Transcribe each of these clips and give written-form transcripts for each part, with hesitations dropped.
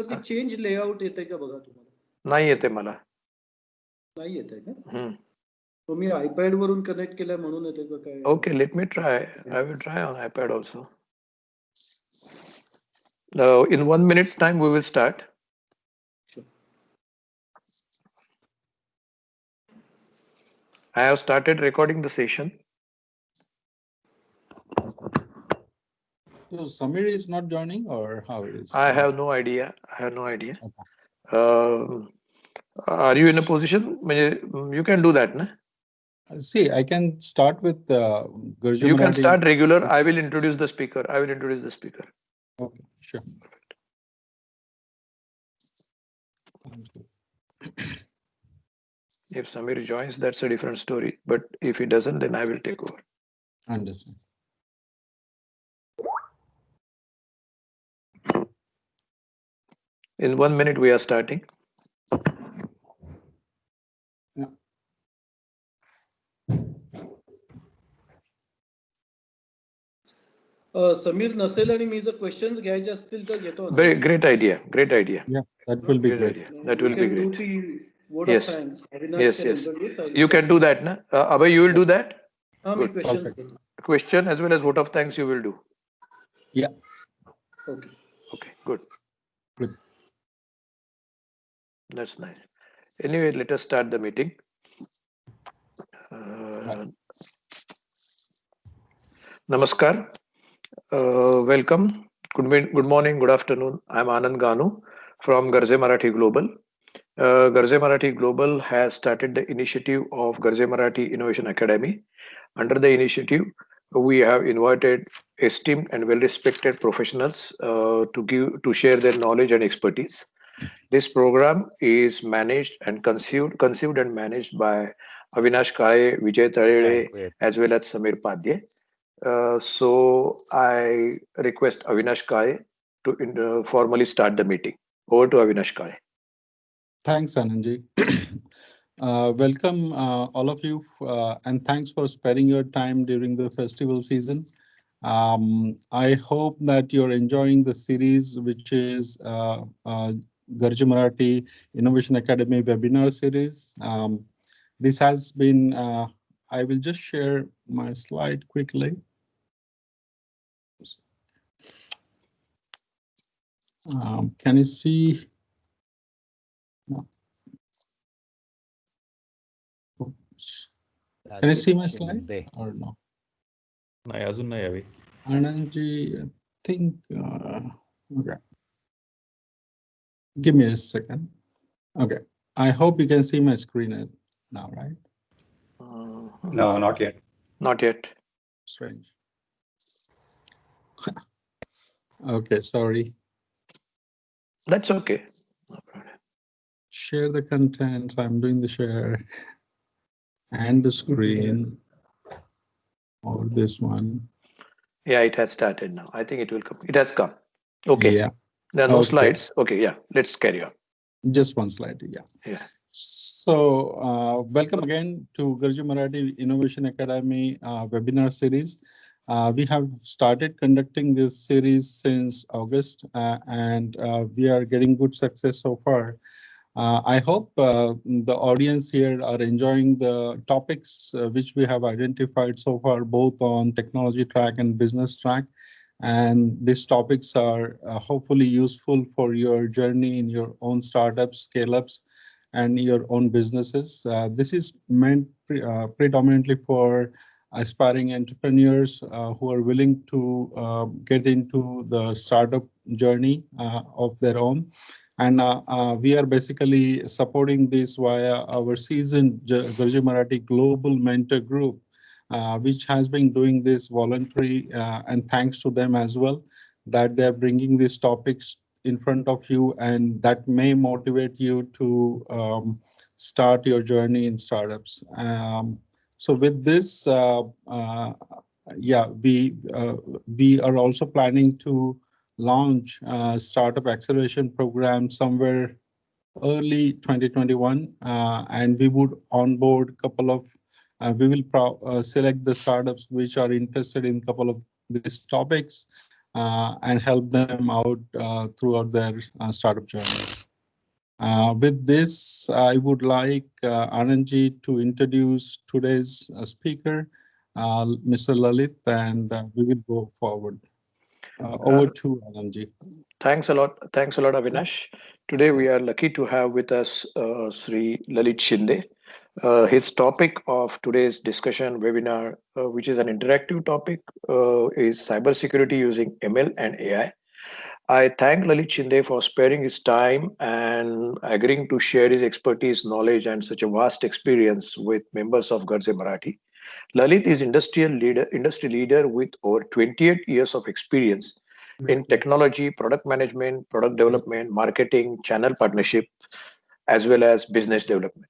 ती change layout येते का बघा तुम्हाला? नाही येते मला. नाही येते का? तो मी आयपॅड वरून कनेक्ट केलाय म्हणून येते का काय? Okay, let me try. I will try on iPad also. In 1 minute's time, we will start. Sure. I have started recording the session. So Samir is not joining, or how it is? I have no idea. I have no idea. Okay. Are you in a position? You can do that, na? See, I can start with Gurju You can Marathi. start regular. I will introduce the speaker. I will introduce the speaker. Okay, sure. If Samir joins, that's a different story. But if he doesn't, then I will take over. Understand. In 1 minute, we are starting. Yeah. Sameer नसेल आणि मी जर questions घ्यायचे असतील तर घेतो. Very great idea. Great idea. Yeah, that will be great. That will be great. Yes. Yes, yes. You can do that, na? Abhay, you will do that? Good. Question as well as vote of thanks you will do. Yeah. Okay. Okay, good. Good. That's nice. Anyway, let us start the meeting. Namaskar. Welcome. Good morning, good afternoon. I'm Anand Ganu from Garze Marathi Global. Garze Marathi Global has started the initiative of Garze Marathi Innovation Academy. Under the initiative, we have invited esteemed and well-respected professionals to share their knowledge and expertise. This program is managed and conceived and managed by Avinash Kale, Vijay Tarele, as well as Samir Padye. So I request Avinash Kale to formally start the meeting. Over to Avinash Kale. Thanks, Anandji. Welcome all of you, and thanks for sparing your time during the festival season. I hope that you're enjoying the series, which is Garje Marathi Innovation Academy webinar series. This has been, I will just share my slide quickly. Can you see? No. Oops. Can you see my slide or no? Anandji, I think, okay. Give me a second. Okay. I hope you can see my screen now, right? No, not yet. Not yet. Strange. Okay, sorry. That's okay. No problem. Share the contents. I'm doing the share and the screen, or this one. Yeah, it has started now. I think it will come. It has come. Okay. Yeah. There are no slides. Okay, yeah. Let's carry on. Just one slide. Yeah. So welcome again to Garje Marathi Innovation Academy webinar series. We have started conducting this series since August, and we are getting good success so far. I hope the audience here are enjoying the topics which we have identified so far, both on technology track and business track. And these topics are hopefully useful for your journey in your own startups, scale-ups, and your own businesses. This is meant predominantly for aspiring entrepreneurs who are willing to get into the startup journey of their own. And we are basically supporting this via our seasoned Garje Marathi Global Mentor Group, which has been doing this voluntary, and thanks to them as well, that they're bringing these topics in front of you, and that may motivate you to start your journey in startups. So with this, we are also planning to launch a startup acceleration program somewhere early 2021, and we would onboard a couple of, we will select the startups which are interested in a couple of these topics. and help them out throughout their startup journey. With this, I would like Anandji to introduce today's speaker, Mr. Lalit, and we will go forward. Over to Anandji. Thanks a lot. Thanks a lot, Avinash. Today we are lucky to have with us Sri Lalit Shinde. His topic of today's discussion webinar, which is an interactive topic, is cybersecurity using ML and AI. I thank Lalit Shinde for sparing his time and agreeing to share his expertise, knowledge, and such a vast experience with members of Garze Marathi. Lalit is industry leader with over 28 years of experience in technology, product management, product development, marketing, channel partnership, as well as business development.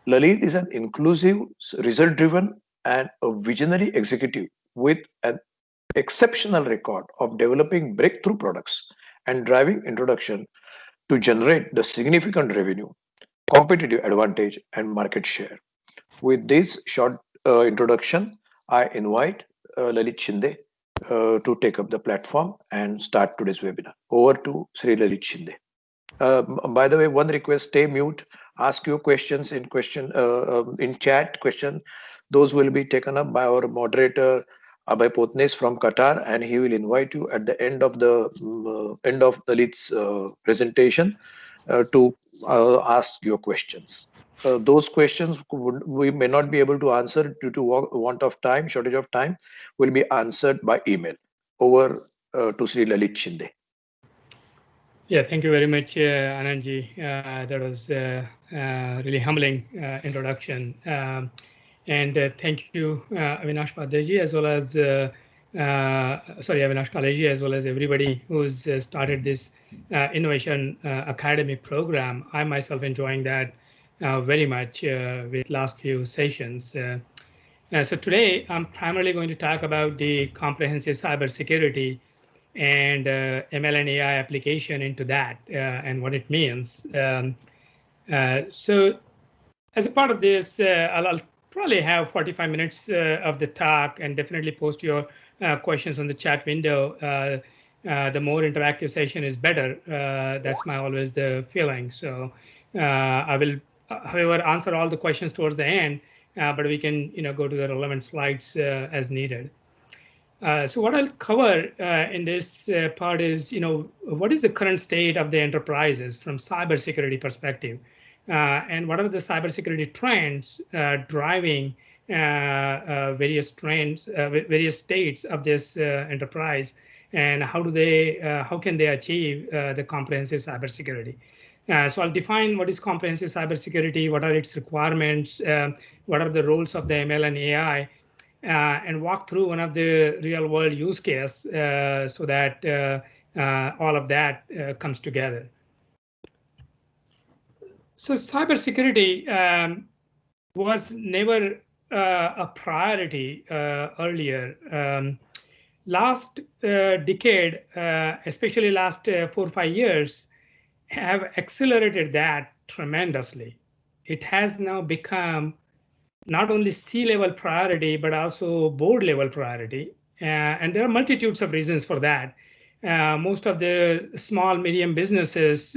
Lalit is an inclusive, result-driven, and a visionary executive with an exceptional record of developing breakthrough products and driving introduction to generate the significant revenue, competitive advantage, and market share. With this short introduction, I invite Lalit Shinde to take up the platform and start today's webinar. Over to Sri Lalit Shinde. By the way, one request: stay mute. Ask your questions in chat. Questions those will be taken up by our moderator Abhay Potnes from Qatar, and he will invite you at the end of Lalit's presentation to ask your questions. Those questions we may not be able to answer due to want of time, shortage of time, will be answered by email. Over to Sri Lalit Shinde. Yeah, thank you very much, Anandji. That was really humbling introduction. And thank you, Avinash Padeji, as well as Avinash Kaleji, as well as everybody who's started this Innovation Academy program. I myself enjoying that very much with last few sessions. So today, I'm primarily going to talk about the comprehensive cybersecurity and ML and AI application into that and what it means. So as a part of this, I'll probably have 45 minutes of the talk, and definitely post your questions on the chat window. The more interactive session is better. That's always the feeling. So I will, however, answer all the questions towards the end, but we can go to the relevant slides as needed. So what I'll cover in this part is, what is the current state of the enterprises from cybersecurity perspective, and what are the cybersecurity trends driving various states of this enterprise, and how can they achieve the comprehensive cybersecurity. So I'll define what is comprehensive cybersecurity, what are its requirements, what are the roles of the ML and AI, and walk through one of the real world use case so that all of that comes together. So cybersecurity was never a priority earlier. Last decade, especially last 4 or 5 years, have accelerated that tremendously. It has now become not only C-level priority, but also board level priority. And there are multitudes of reasons for that. Most of the small, medium businesses,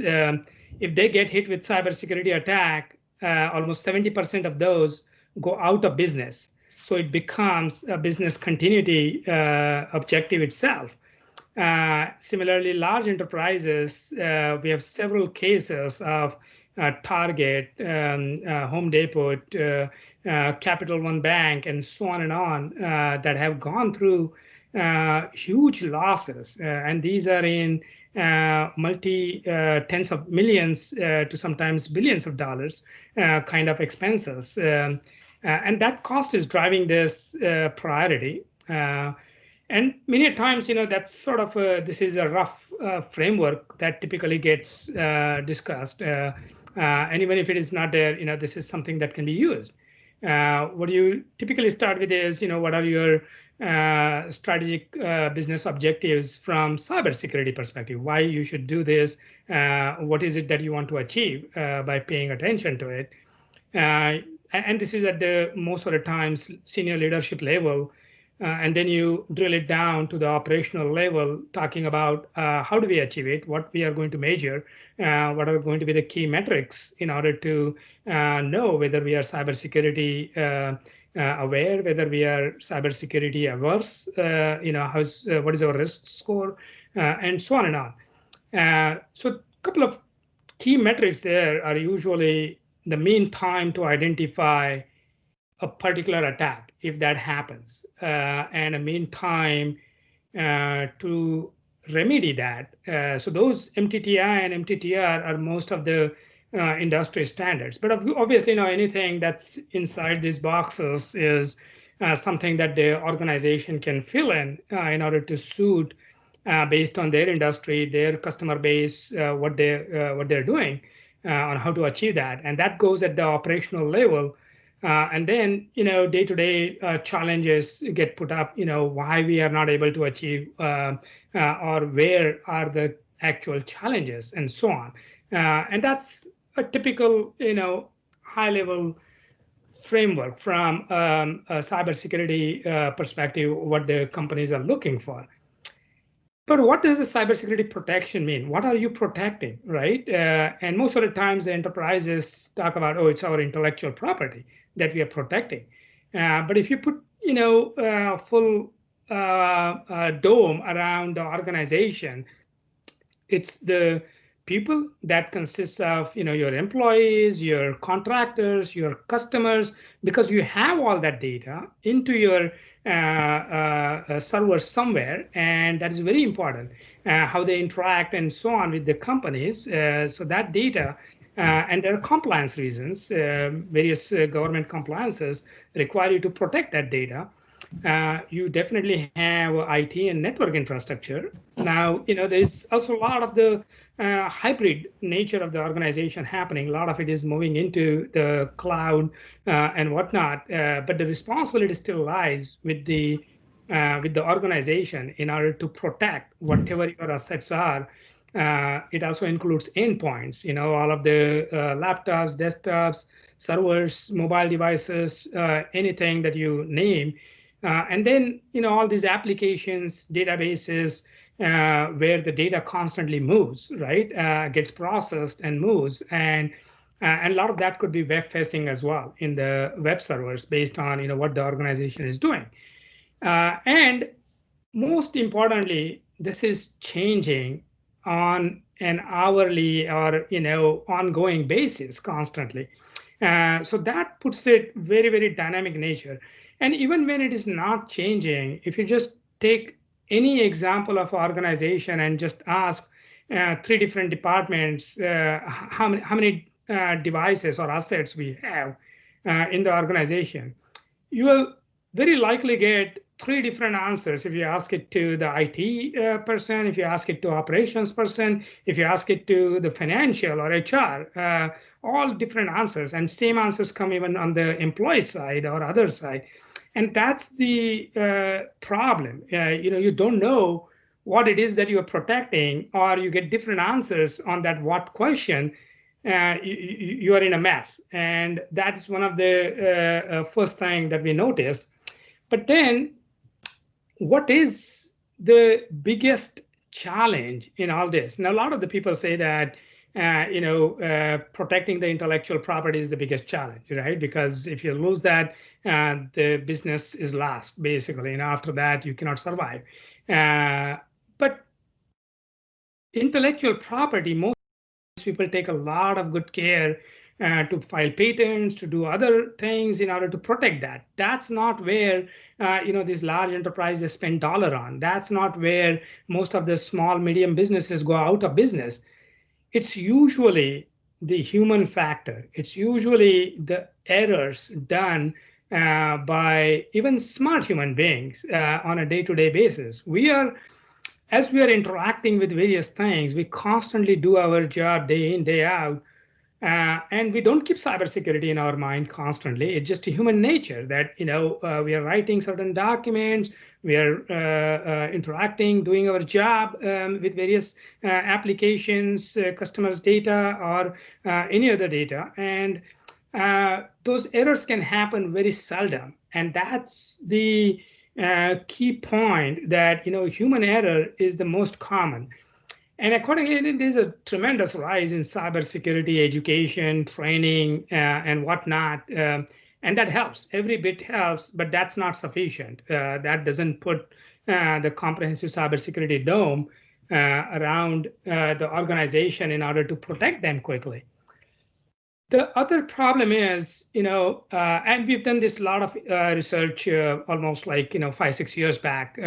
if they get hit with cybersecurity attack, almost 70% of those go out of business. So it becomes a business continuity objective itself. Similarly, large enterprises, we have several cases of Target, Home Depot, Capital One Bank, and so on and on that have gone through huge losses. And these are in tens of millions to sometimes billions of dollars kind of expenses. And that cost is driving this priority. And many times, that's sort of this is a rough framework that typically gets discussed. And even if it is not there, this is something that can be used. What you typically start with is, what are your strategic business objectives from cybersecurity perspective? Why you should do this? What is it that you want to achieve by paying attention to it? And this is at the most of the times senior leadership level. And then you drill it down to the operational level, talking about how do we achieve it, what we are going to measure, what are going to be the key metrics in order to know whether we are cybersecurity aware, whether we are cybersecurity averse, what is our risk score, and so on and on. So a couple of key metrics there are usually the mean time to identify a particular attack, if that happens, and a mean time to remedy that. So those MTTI and MTTR are most of the industry standards. But obviously, anything that's inside these boxes is something that the organization can fill in order to suit based on their industry, their customer base, what they're doing on how to achieve that. And that goes at the operational level. And then, day-to-day challenges get put up, why we are not able to achieve or where are the actual challenges and so on. And that's a typical, high-level framework from a cybersecurity perspective, what the companies are looking for. But what does a cybersecurity protection mean? What are you protecting, right? And most of the times the enterprises talk about, oh, it's our intellectual property that we are protecting. But if you put, full dome around the organization, it's the people that consists of, your employees, your contractors, your customers, because you have all that data into your server somewhere, and that is very important, how they interact and so on with the companies. So that data, and there are compliance reasons, various government compliances require you to protect that data. You definitely have IT and network infrastructure. Now, there's also a lot of the hybrid nature of the organization happening. A lot of it is moving into the cloud and whatnot, but the responsibility still lies with the organization in order to protect whatever your assets are. It also includes endpoints, all of the laptops, desktops, servers, mobile devices, anything that you name. And then, all these applications, databases, where the data constantly moves, right? Gets processed and moves. And a lot of that could be web facing as well in the web servers based on, what the organization is doing. And most importantly, this is changing on an hourly or, ongoing basis constantly. So that puts it very, very dynamic nature. And even when it is not changing, if you just take any example of organization and just ask 3 different departments how many devices or assets we have in the organization, you will very likely get 3 different answers. If you ask it to the IT person, if you ask it to operations person, if you ask it to the financial or HR, all different answers, and same answers come even on the employee side or other side. And that's the problem. You don't know what it is that you're protecting, or you get different answers on that what question. You are in a mess. And that's one of the first thing that we notice. But then what is the biggest challenge in all this? Now, a lot of the people say that protecting the intellectual property is the biggest challenge, right? Because if you lose that, the business is lost, basically. And after that, you cannot survive. But intellectual property, most people take a lot of good care to file patents, to do other things in order to protect that. That's not where these large enterprises spend dollar on. That's not where most of the small, medium businesses go out of business. It's usually the human factor. It's usually the errors done by even smart human beings on a day-to-day basis. As we are interacting with various things, we constantly do our job day in, day out. And we don't keep cybersecurity in our mind constantly. It's just a human nature that we are writing certain documents, we are interacting, doing our job with various applications, customers' data, or any other data, and those errors can happen very seldom. And that's the key point that human error is the most common. And accordingly, there's a tremendous rise in cybersecurity education, training, and whatnot. And that helps. Every bit helps, but that's not sufficient. That doesn't put the comprehensive cybersecurity dome around the organization in order to protect them quickly. The other problem is, and we've done this lot of research almost like 5-6 years back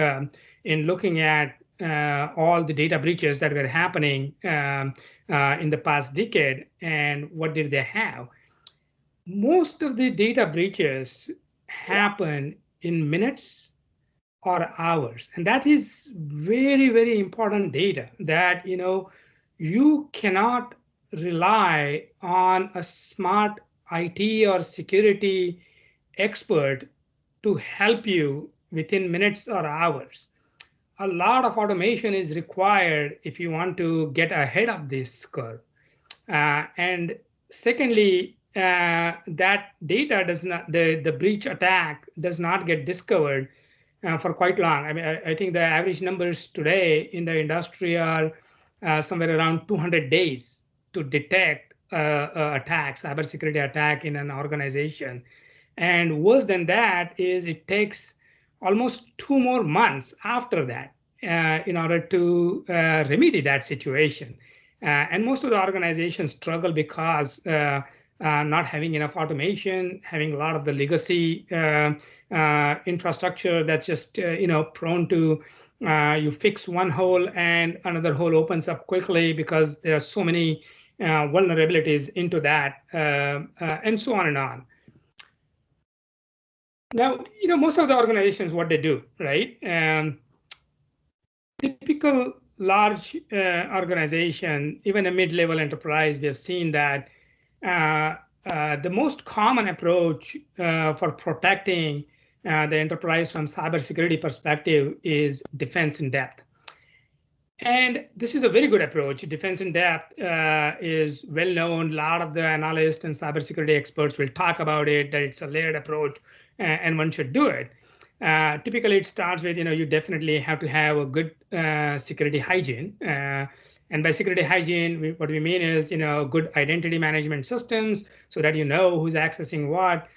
in looking at all the data breaches that were happening in the past decade and what did they have. Most of the data breaches happen in minutes or hours, and that is very, very important data that you cannot rely on a smart IT or security expert to help you within minutes or hours. A lot of automation is required if you want to get ahead of this curve. And secondly, that data does not, the breach attack does not get discovered for quite long. I mean, I think the average numbers today in the industry are somewhere around 200 days to detect attack, cybersecurity attack in an organization. And worse than that is it takes almost 2 more months after that in order to remedy that situation. And most of the organizations struggle because not having enough automation, having a lot of the legacy infrastructure that's just prone to you fix one hole and another hole opens up quickly because there are so many vulnerabilities into that, and so on and on. Now, most of the organizations, what they do, right? Typical large organization, even a mid-level enterprise, we have seen that the most common approach for protecting the enterprise from cybersecurity perspective is defense in depth. And this is a very good approach. Defense in depth is well known. A lot of the analysts and cybersecurity experts will talk about it, that it's a layered approach and one should do it. Typically, it starts with, you definitely have to have a good security hygiene. And by security hygiene, what we mean is, good identity management systems so that you know who's accessing what.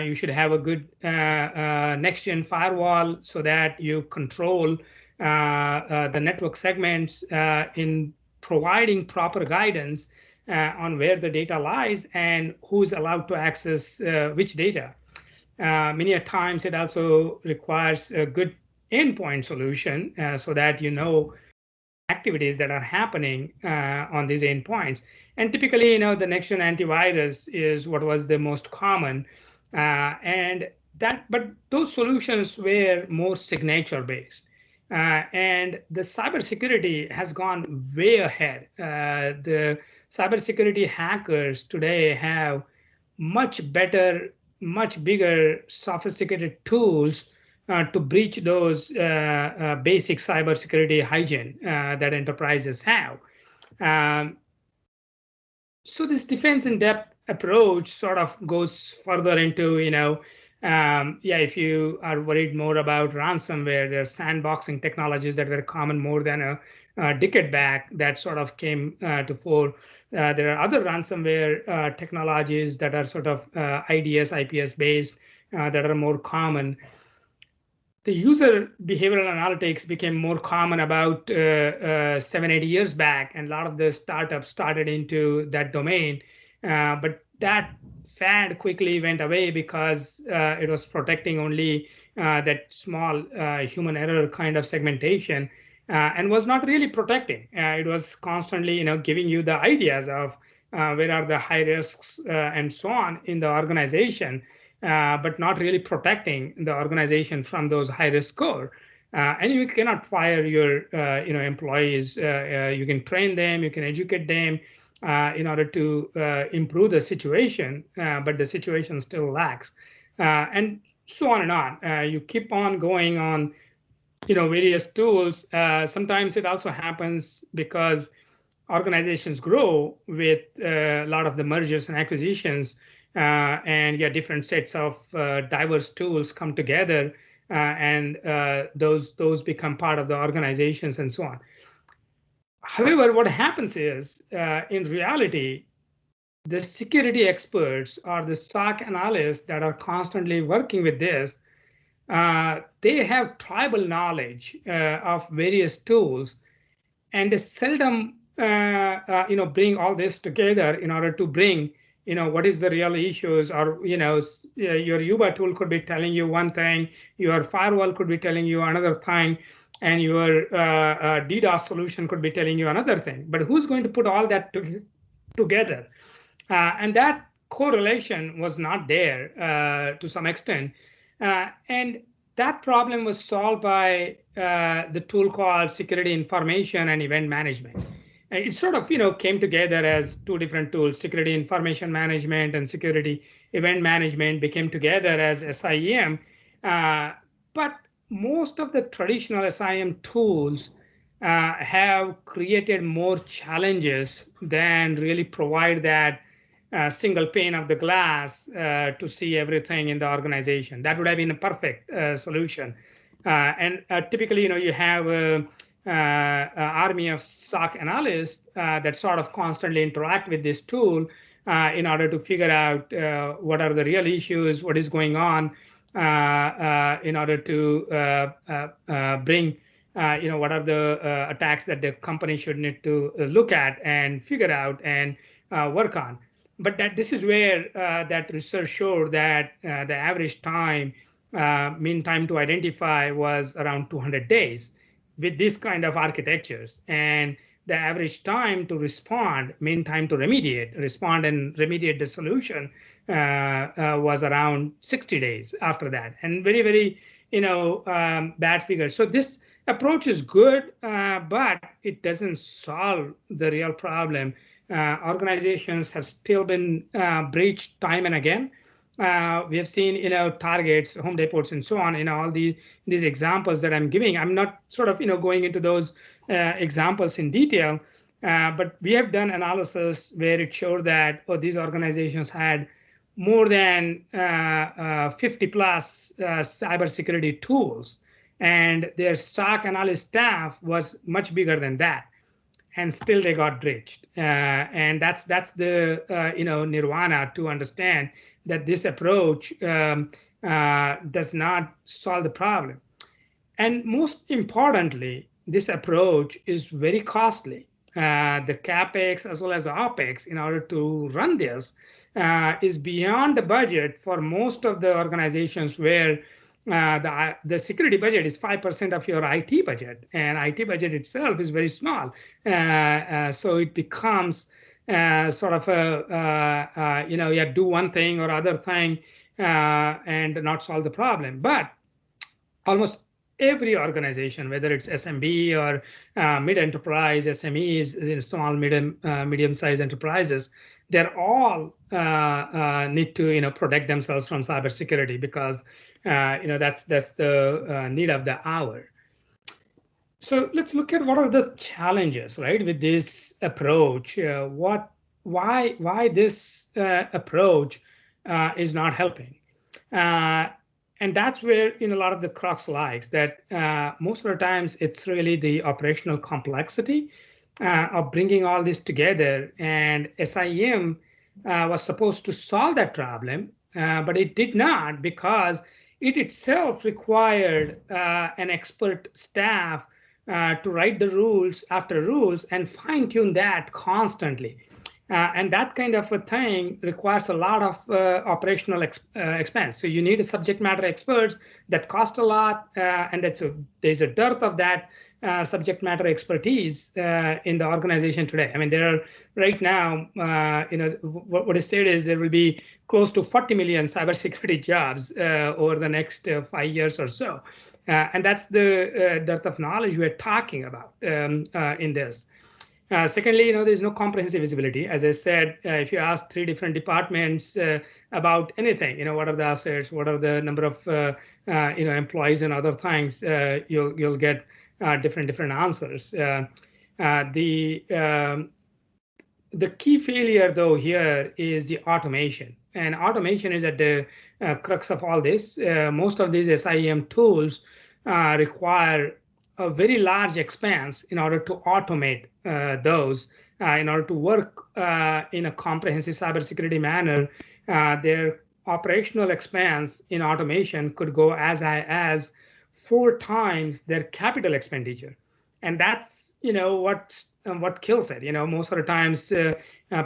You should have a good next-gen firewall so that you control the network segments in providing proper guidance on where the data lies and who's allowed to access which data. Many a times it also requires a good endpoint solution so that activities that are happening on these endpoints. And typically, the next-gen antivirus is what was the most common. But those solutions were more signature-based. And the cybersecurity has gone way ahead. The cybersecurity hackers today have much better, much bigger, sophisticated tools to breach those basic cybersecurity hygiene that enterprises have. So this defense in depth approach sort of goes further into, if you are worried more about ransomware, there are sandboxing technologies that were common more than a decade back that sort of came to fore. There are other ransomware technologies that are sort of IDS, IPS based that are more common. The user behavioral analytics became more common about 7-8 years back, and a lot of the startups started into that domain. But that fad quickly went away because it was protecting only that small human error kind of segmentation and was not really protecting. It was constantly, giving you the ideas of where are the high risks and so on in the organization. But not really protecting the organization from those high-risk scores. And you cannot fire your employees. You can train them, you can educate them in order to improve the situation, but the situation still lacks. And so on and on. You keep on going on various tools. Sometimes it also happens because organizations grow with a lot of the mergers and acquisitions. And different sets of diverse tools come together and those become part of the organizations and so on. However, what happens is, in reality, the security experts or the SOC analysts that are constantly working with this, they have tribal knowledge of various tools, and they seldom bring all this together in order to bring what is the real issues, or your Yuba tool could be telling you one thing, your firewall could be telling you another thing, and your DDoS solution could be telling you another thing. But who's going to put all that together? And that correlation was not there to some extent. And that problem was solved by the tool called Security Information and Event Management. It sort of came together as two different tools. Security Information Management and Security Event Management became together as SIEM. But most of the traditional SIEM tools have created more challenges than really provide that single pane of the glass to see everything in the organization. That would have been a perfect solution. And typically, you have an army of SOC analysts that sort of constantly interact with this tool in order to figure out what are the real issues, what is going on, in order to bring what are the attacks that the company should need to look at and figure out and work on. But this is where that research showed that the average time, mean time to identify, was around 200 days with this kind of architectures. And the average time to respond, mean time to respond and remediate the solution was around 60 days after that. And very, very, bad figures. So this approach is good, but it doesn't solve the real problem. Organizations have still been breached time and again. We have seen, Targets, Home Depots, and so on. All these examples that I'm giving. I'm not sort of, going into those examples in detail, but we have done analysis where it showed that these organizations had more than 50 plus cybersecurity tools, and their SOC analyst staff was much bigger than that. And still they got breached. And that's the nirvana to understand that this approach does not solve the problem. And most importantly, this approach is very costly. The CapEx as well as the OpEx in order to run this is beyond the budget for most of the organizations where the security budget is 5% of your IT budget, and IT budget itself is very small. So it becomes sort of a, you do one thing or other thing and not solve the problem. But almost every organization, whether it's SMB or mid-enterprise, SMEs, small, medium-sized enterprises, they're all need to protect themselves from cybersecurity because that's the need of the hour. So let's look at what are the challenges, right, with this approach. Why this approach is not helping. And that's where a lot of the crux lies, that most of the times it's really the operational complexity of bringing all this together. And SIEM was supposed to solve that problem, but it did not, because it itself required an expert staff to write the rules after rules and fine tune that constantly. And that kind of a thing requires a lot of operational expense. So you need a subject matter experts that cost a lot, and there's a dearth of that subject matter expertise in the organization today. I mean, there are right now, what is said is there will be close to 40 million cybersecurity jobs over the next 5 years or so. And that's the dearth of knowledge we're talking about in this. Secondly, there's no comprehensive visibility. As I said, if you ask 3 different departments about anything, what are the assets, what are the number of employees and other things, you'll get different answers. The key failure, though, here is the automation. And automation is at the crux of all this. Most of these SIEM tools require a very large expense in order to automate those, in order to work in a comprehensive cybersecurity manner. Their operational expense in automation could go as high as 4 times their capital expenditure. And that's what kills it. Most of the times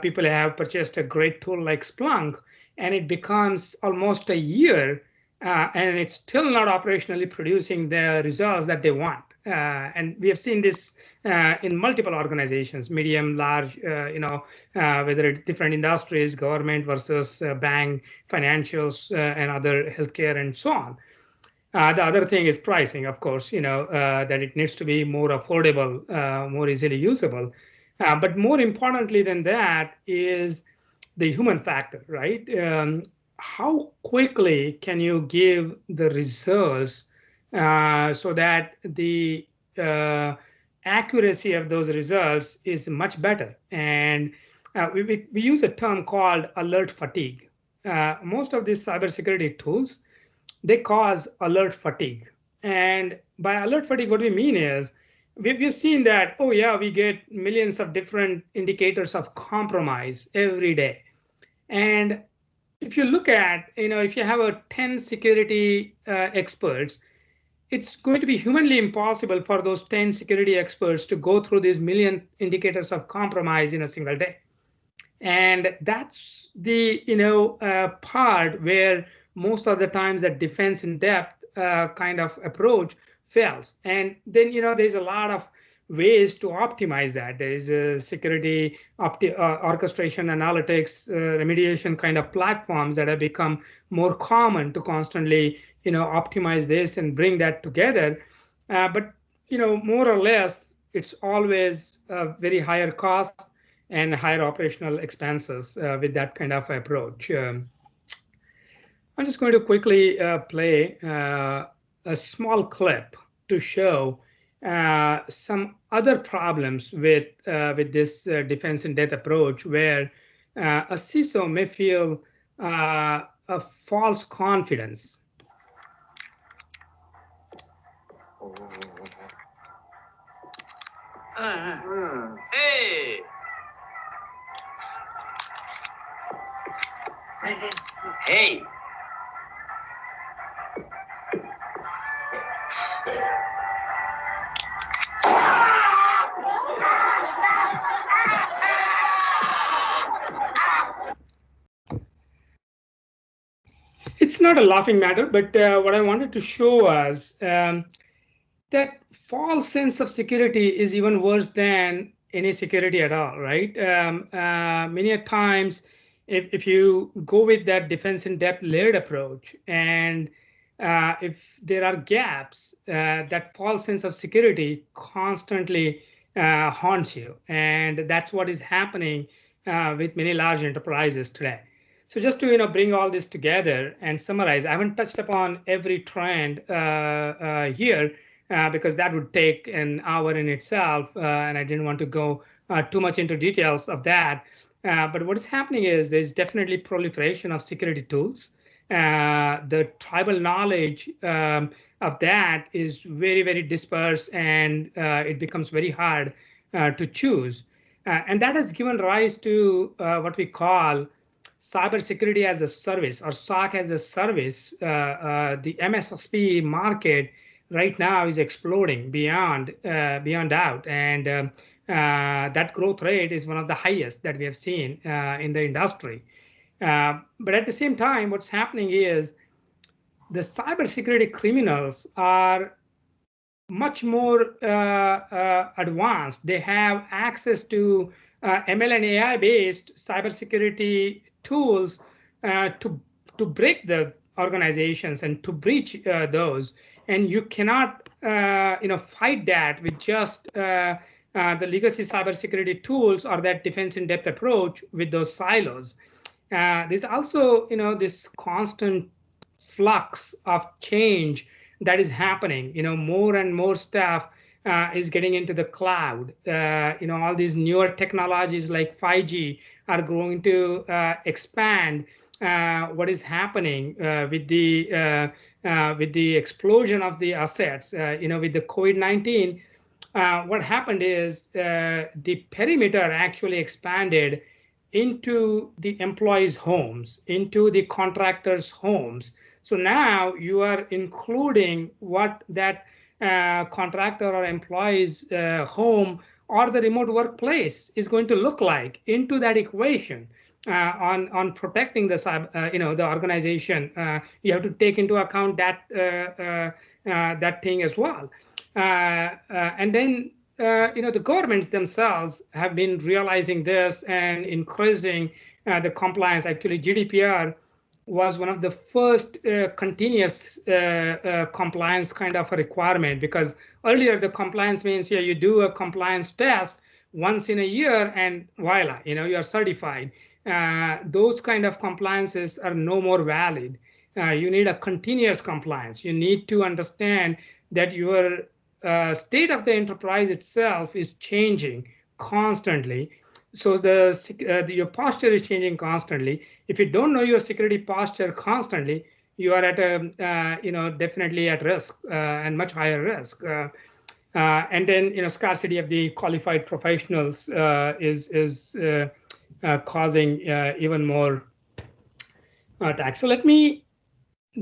people have purchased a great tool like Splunk, and it becomes almost a year, and it's still not operationally producing the results that they want. And we have seen this in multiple organizations, medium, large, whether it's different industries, government versus bank, financials, and other healthcare, and so on. The other thing is pricing, of course, that it needs to be more affordable, more easily usable. But more importantly than that is the human factor, right? How quickly can you give the results so that the accuracy of those results is much better? And we use a term called alert fatigue. Most of these cybersecurity tools, they cause alert fatigue. And by alert fatigue, what we mean is we've seen that, oh yeah, we get millions of different indicators of compromise every day. And if you look at, if you have 10 security experts, it's going to be humanly impossible for those 10 security experts to go through these million indicators of compromise in a single day. And that's the part where most of the times that defense in depth kind of approach fails. And then there's a lot of ways to optimize that. There is a security orchestration, analytics, remediation kind of platforms that have become more common to constantly optimize this and bring that together. But more or less, it's always a very higher cost and higher operational expenses with that kind of approach. I'm just going to quickly play a small clip to show some other problems with this defense in depth approach, where a CISO may feel a false confidence. Hey! Hey! It's not a laughing matter, but what I wanted to show was that false sense of security is even worse than any security at all, right? Many a times, if you go with that defense in depth layered approach, and if there are gaps, that false sense of security constantly haunts you. And that's what is happening with many large enterprises today. So just to bring all this together and summarize, I haven't touched upon every trend here because that would take an hour in itself, and I didn't want to go too much into details of that. But what is happening is there's definitely proliferation of security tools. The tribal knowledge of that is very, very dispersed, and it becomes very hard to choose. And that has given rise to what we call cybersecurity as a service, or SOC as a service. The MSSP market right now is exploding beyond doubt, and that growth rate is one of the highest that we have seen in the industry. But at the same time, what's happening is the cybersecurity criminals are much more advanced. They have access to ML and AI based cybersecurity tools to break the organizations and to breach those. And you cannot fight that with just the legacy cybersecurity tools or that defense in depth approach with those silos. There's also this constant flux of change that is happening. More and more stuff is getting into the cloud. All these newer technologies like 5G are going to expand what is happening with the explosion of the assets, with the COVID-19, what happened is the perimeter actually expanded into the employees' homes, into the contractors' homes. So now you are including what that contractor or employee's home or the remote workplace is going to look like into that equation. On protecting the the organization, you have to take into account that that thing as well. And then the governments themselves have been realizing this and increasing the compliance. Actually, GDPR was one of the first continuous compliance kind of a requirement, because earlier the compliance means you do a compliance test once in a year and voila, you are certified. Those kind of compliances are no more valid. You need a continuous compliance. You need to understand that your state of the enterprise itself is changing constantly. So your posture is changing constantly. If you don't know your security posture constantly, you are at a definitely at risk and much higher risk. And then scarcity of the qualified professionals is causing even more attacks. So let me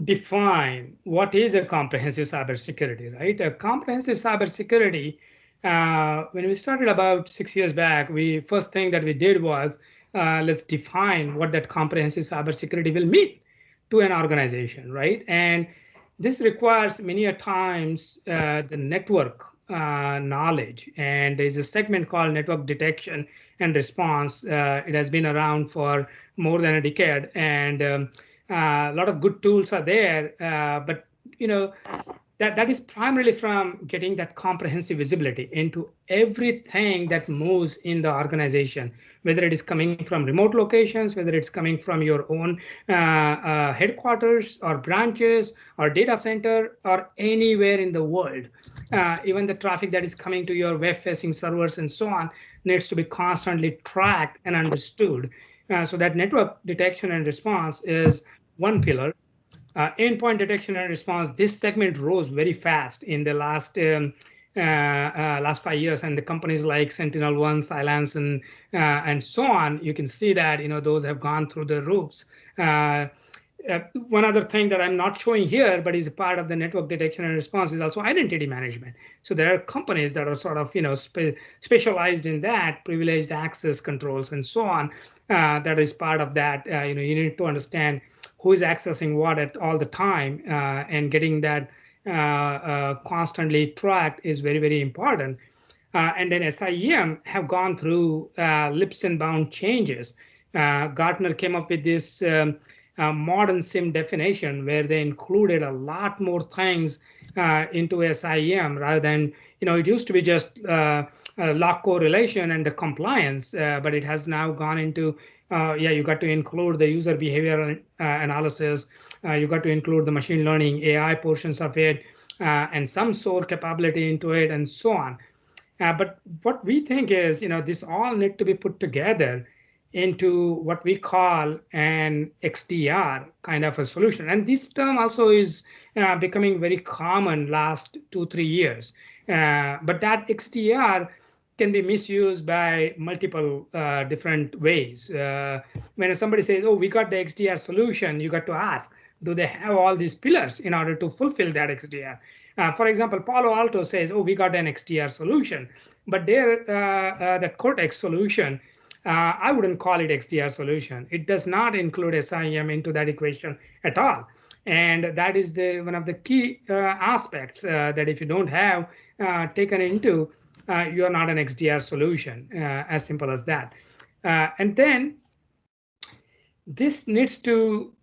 define what is a comprehensive cybersecurity, right? A comprehensive cybersecurity, when we started about 6 years back, first thing that we did was let's define what that comprehensive cybersecurity will mean to an organization, right? And this requires many a times the network knowledge, and there's a segment called network detection and response. It has been around for more than a decade, and a lot of good tools are there, but that is primarily from getting that comprehensive visibility into everything that moves in the organization, whether it is coming from remote locations, whether it's coming from your own headquarters or branches or data center or anywhere in the world. Even the traffic that is coming to your web-facing servers and so on needs to be constantly tracked and understood. So that network detection and response is one pillar. Endpoint detection and response, this segment rose very fast in the last 5 years, and the companies like SentinelOne, Cylance, and so on, you can see that those have gone through the roofs. One other thing that I'm not showing here, but is a part of the network detection and response, is also identity management. So there are companies that are sort of specialized in that, privileged access controls and so on. That is part of that. You need to understand who is accessing what at all the time, and getting that constantly tracked is very, very important. And then SIEM have gone through leaps and bound changes. Gartner came up with this modern SIM definition, where they included a lot more things into SIEM, rather than, it used to be just lock correlation and the compliance, but it has now gone into, you got to include the user behavior analysis, you got to include the machine learning AI portions of it, and some SOAR capability into it, and so on. But what we think is, this all need to be put together into what we call an XDR kind of a solution. And this term also is becoming very common last 2-3 years. But that XDR can be misused by multiple different ways. When somebody says, oh, we got the XDR solution, you got to ask, do they have all these pillars in order to fulfill that XDR? For example, Palo Alto says, oh, we got an XDR solution, but their that Cortex solution, I wouldn't call it XDR solution. It does not include SIEM into that equation at all. And that is one of the key aspects that if you don't have taken into, you are not an XDR solution, as simple as that. And then this needs to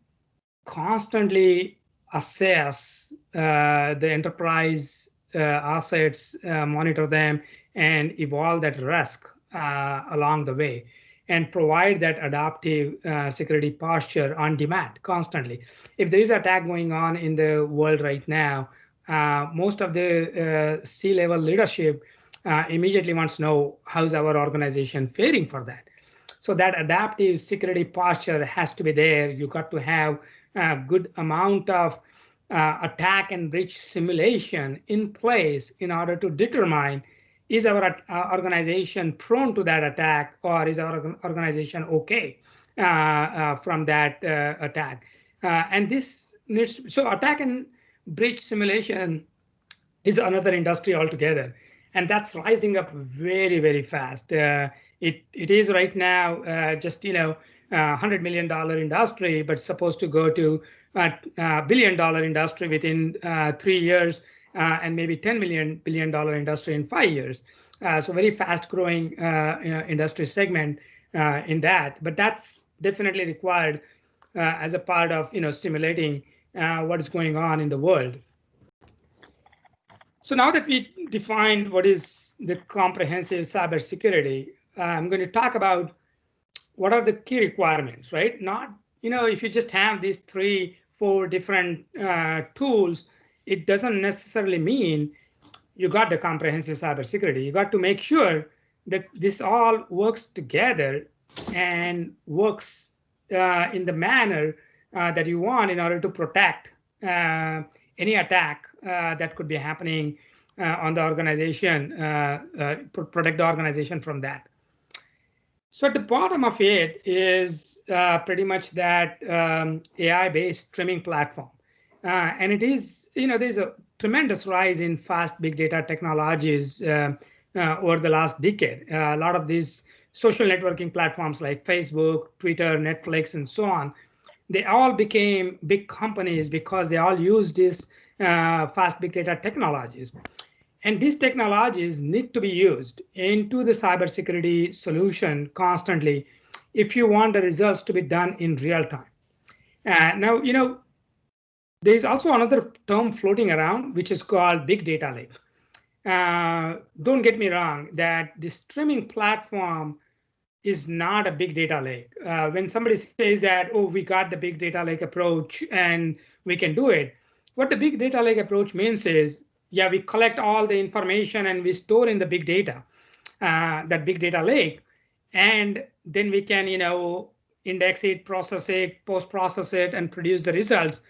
constantly assess the enterprise assets, monitor them, and evolve that risk along the way, and provide that adaptive security posture on demand constantly. If there is an attack going on in the world right now, most of the C-level leadership immediately wants to know how's our organization faring for that. So that adaptive security posture has to be there. You got to have a good amount of attack and breach simulation in place in order to determine, is our organization prone to that attack, or is our organization okay from that attack? And this needs, so attack and breach simulation is another industry altogether, and that's rising up very, very fast. It is right now just $100 million industry, but supposed to go to $1 billion industry within 3 years, and maybe $10 billion industry in 5 years. So very fast growing industry segment in that, but that's definitely required as a part of simulating what is going on in the world. So now that we defined what is the comprehensive cybersecurity, I'm going to talk about what are the key requirements, right? Not, if you just have these 3-4 different tools, it doesn't necessarily mean you got the comprehensive cybersecurity. You got to make sure that this all works together and works in the manner that you want in order to protect any attack that could be happening on the organization, protect the organization from that. So at the bottom of it is pretty much that AI-based streaming platform. And it is, there's a tremendous rise in fast big data technologies over the last decade. A lot of these social networking platforms like Facebook, Twitter, Netflix, and so on, they all became big companies because they all use these fast big data technologies. And these technologies need to be used into the cybersecurity solution constantly if you want the results to be done in real time. Now, there's also another term floating around, which is called big data lake. Don't get me wrong, that the streaming platform is not a big data lake. When somebody says that, oh, we got the big data lake approach and we can do it, what the big data lake approach means is, yeah, we collect all the information and we store in the big data, that big data lake, and then we can, index it, process it, post-process it, and produce the results,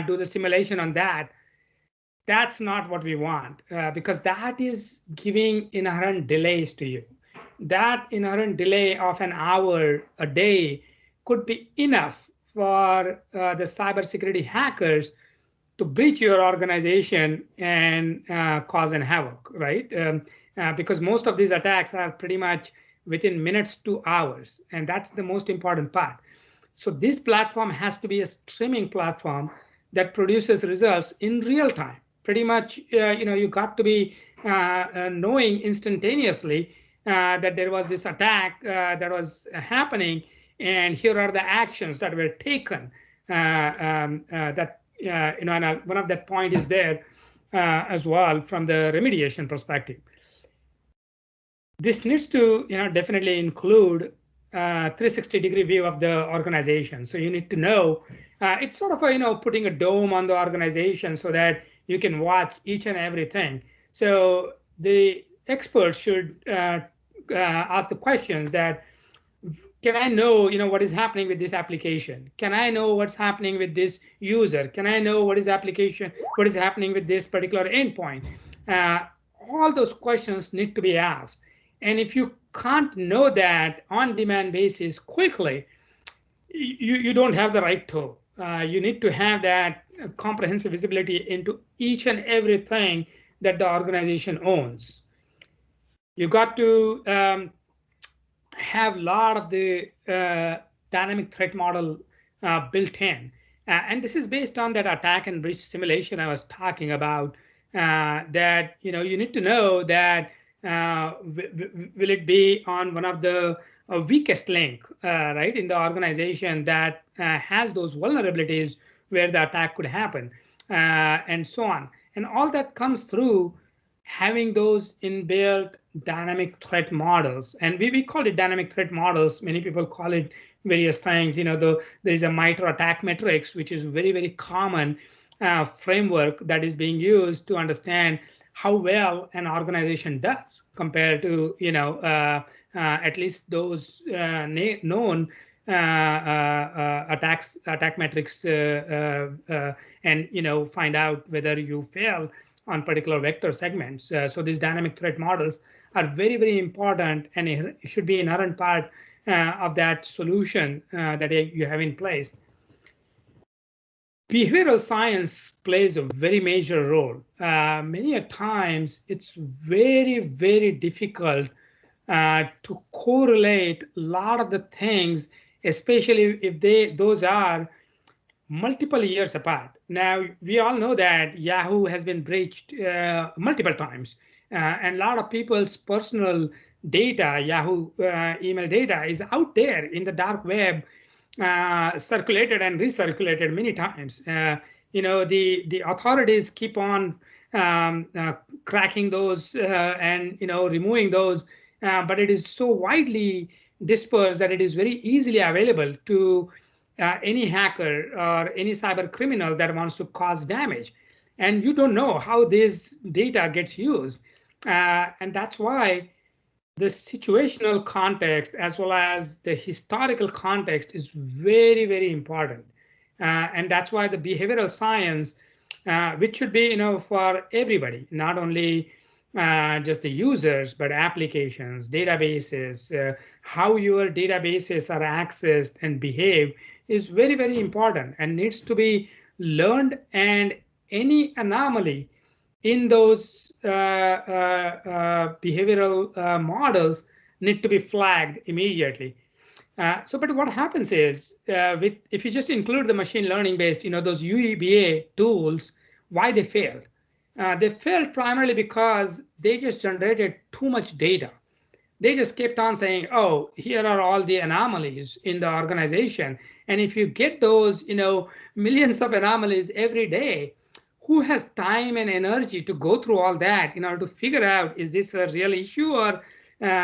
do the simulation on that. That's not what we want, because that is giving inherent delays to you. That inherent delay of an hour a day could be enough for the cybersecurity hackers to breach your organization and cause an havoc, right? Because most of these attacks are pretty much within minutes to hours, and that's the most important part. So this platform has to be a streaming platform that produces results in real time. Pretty much, you got to be knowing instantaneously that there was this attack that was happening, and here are the actions that were taken. And one of that point is there as well from the remediation perspective. This needs to, definitely include 360-degree view of the organization. So you need to know, it's sort of putting a dome on the organization so that you can watch each and everything. So the experts should ask the questions that, can I know, what is happening with this application? Can I know what's happening with this user? Can I know what is happening with this particular endpoint? All those questions need to be asked. And if you can't know that on demand basis quickly, you don't have the right tool. You need to have that comprehensive visibility into each and everything that the organization owns. You got to have a lot of the dynamic threat model built in. And this is based on that attack and breach simulation I was talking about, that you need to know that will it be on one of the weakest link, right, in the organization that has those vulnerabilities where the attack could happen, and so on. And all that comes through having those inbuilt dynamic threat models. And we call it dynamic threat models. Many people call it various things. There is a MITRE attack matrix, which is very, very common framework that is being used to understand how well an organization does compared to, at least those known attack metrics, and find out whether you fail on particular vector segments. So these dynamic threat models are very, very important, and it should be an inherent part of that solution that you have in place. Behavioral science plays a very major role. Many a times, it's very, very difficult to correlate a lot of the things, especially if those are multiple years apart. Now, we all know that Yahoo has been breached multiple times, and a lot of people's personal data, Yahoo email data, is out there in the dark web, circulated and recirculated many times. The authorities keep on cracking those and removing those, but it is so widely dispersed that it is very easily available to any hacker or any cyber criminal that wants to cause damage. And you don't know how this data gets used. And that's why the situational context as well as the historical context is very, very important. And that's why the behavioral science, which should be for everybody, not only just the users, but applications, databases, how your databases are accessed and behave, is very, very important and needs to be learned, and any anomaly in those behavioral models need to be flagged immediately. But what happens is, if you just include the machine learning based, those UEBA tools, why they failed? They failed primarily because they just generated too much data. They just kept on saying, oh, here are all the anomalies in the organization. And if you get those, millions of anomalies every day, who has time and energy to go through all that in order to figure out, is this a real issue, or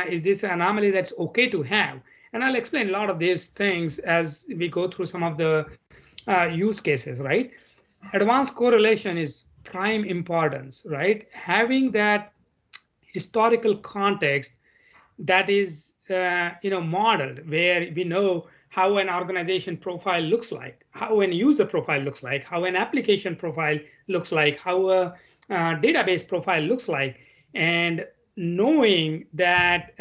is this an anomaly that's okay to have? And I'll explain a lot of these things as we go through some of the use cases, right? Advanced correlation is prime importance, right? Having that historical context that is modeled, where we know how an organization profile looks like, how an user profile looks like, how an application profile looks like, how a database profile looks like, and knowing that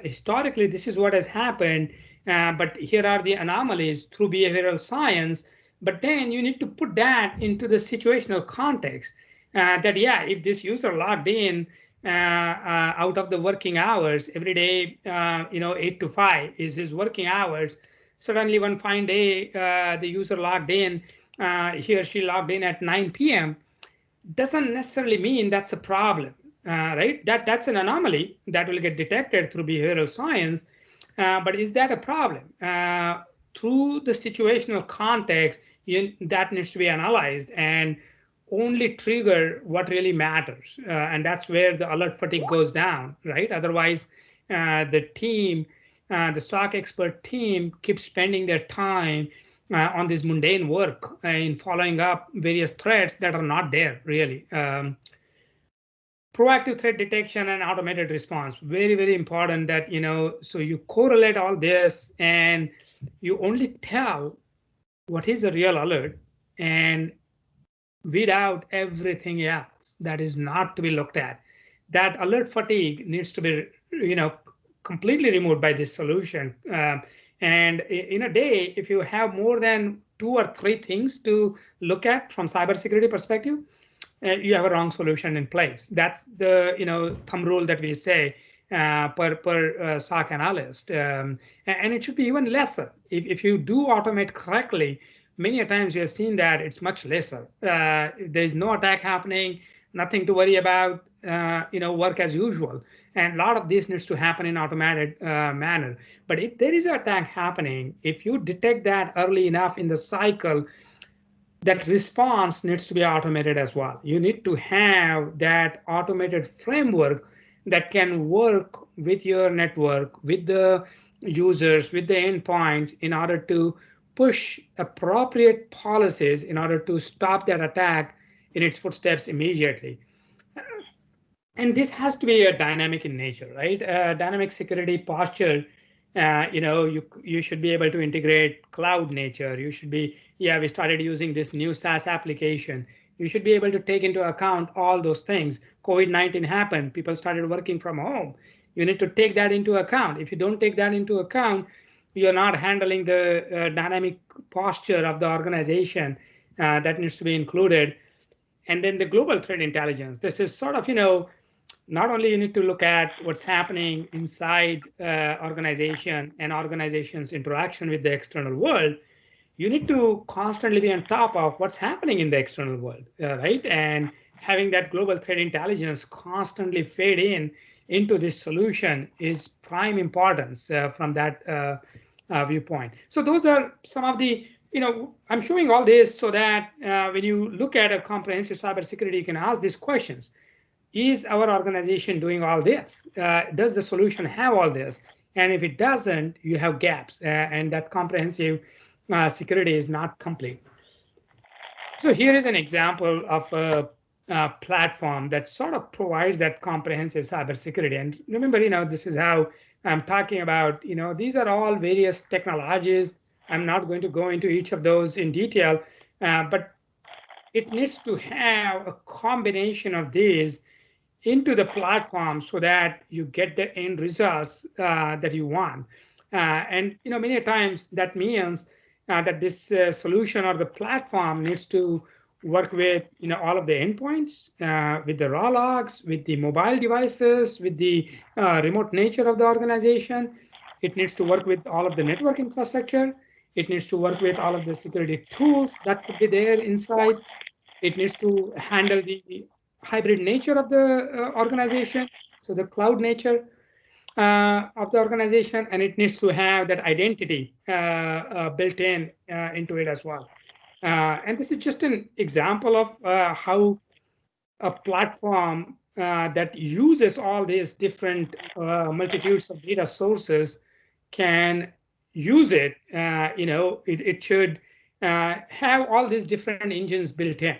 historically this is what has happened, but here are the anomalies through behavioral science. But then you need to put that into the situational context, that if this user logged in out of the working hours every day, 8 to 5 is his working hours. Suddenly one fine day, the user logged in, he or she logged in at 9 p.m. doesn't necessarily mean that's a problem, right? That's an anomaly that will get detected through behavioral science. But is that a problem? Through the situational context, that needs to be analyzed and only trigger what really matters. And that's where the alert fatigue goes down, right? Otherwise, the team, the SOC expert team, keeps spending their time on this mundane work in following up various threats that are not there, really. Proactive threat detection and automated response, very, very important that, so you correlate all this and you only tell what is a real alert and weed out everything else that is not to be looked at. That alert fatigue needs to be, completely removed by this solution. And in a day, if you have more than 2 or 3 things to look at from cybersecurity perspective, you have a wrong solution in place. That's the thumb rule that we say per SOC analyst, and it should be even lesser if you do automate correctly. Many a times you have seen that it's much lesser. There's no attack happening, nothing to worry about. Work as usual, and a lot of this needs to happen in automated manner. But if there is an attack happening, if you detect that early enough in the cycle, that response needs to be automated as well. You need to have that automated framework that can work with your network, with the users, with the endpoints, in order to push appropriate policies in order to stop that attack in its footsteps immediately. And this has to be a dynamic in nature, right? Dynamic security posture. You should be able to integrate cloud nature. You should be, yeah, we started using this new SaaS application. You should be able to take into account all those things. COVID-19 happened. People started working from home. You need to take that into account. If you don't take that into account, you're not handling the dynamic posture of the organization that needs to be included. And then the global threat intelligence. This is sort of, not only you need to look at what's happening inside organization and organization's interaction with the external world, you need to constantly be on top of what's happening in the external world, right? And having that global threat intelligence constantly fade into this solution is prime importance from that viewpoint. So those are some of the, I'm showing all this so that when you look at a comprehensive cybersecurity, you can ask these questions. Is our organization doing all this? Does the solution have all this? And if it doesn't, you have gaps, and that comprehensive security is not complete. So here is an example of a platform that sort of provides that comprehensive cybersecurity. And remember, this is how I'm talking about, these are all various technologies. I'm not going to go into each of those in detail, but it needs to have a combination of these into the platform so that you get the end results that you want. And many times that means that this solution or the platform needs to work with all of the endpoints, with the raw logs, with the mobile devices, with the remote nature of the organization. It needs to work with all of the network infrastructure. It needs to work with all of the security tools that could be there inside. It needs to handle the hybrid nature of the organization, so the cloud nature of the organization, and it needs to have that identity built into it as well. And this is just an example of how a platform that uses all these different multitudes of data sources can use it. It should have all these different engines built in.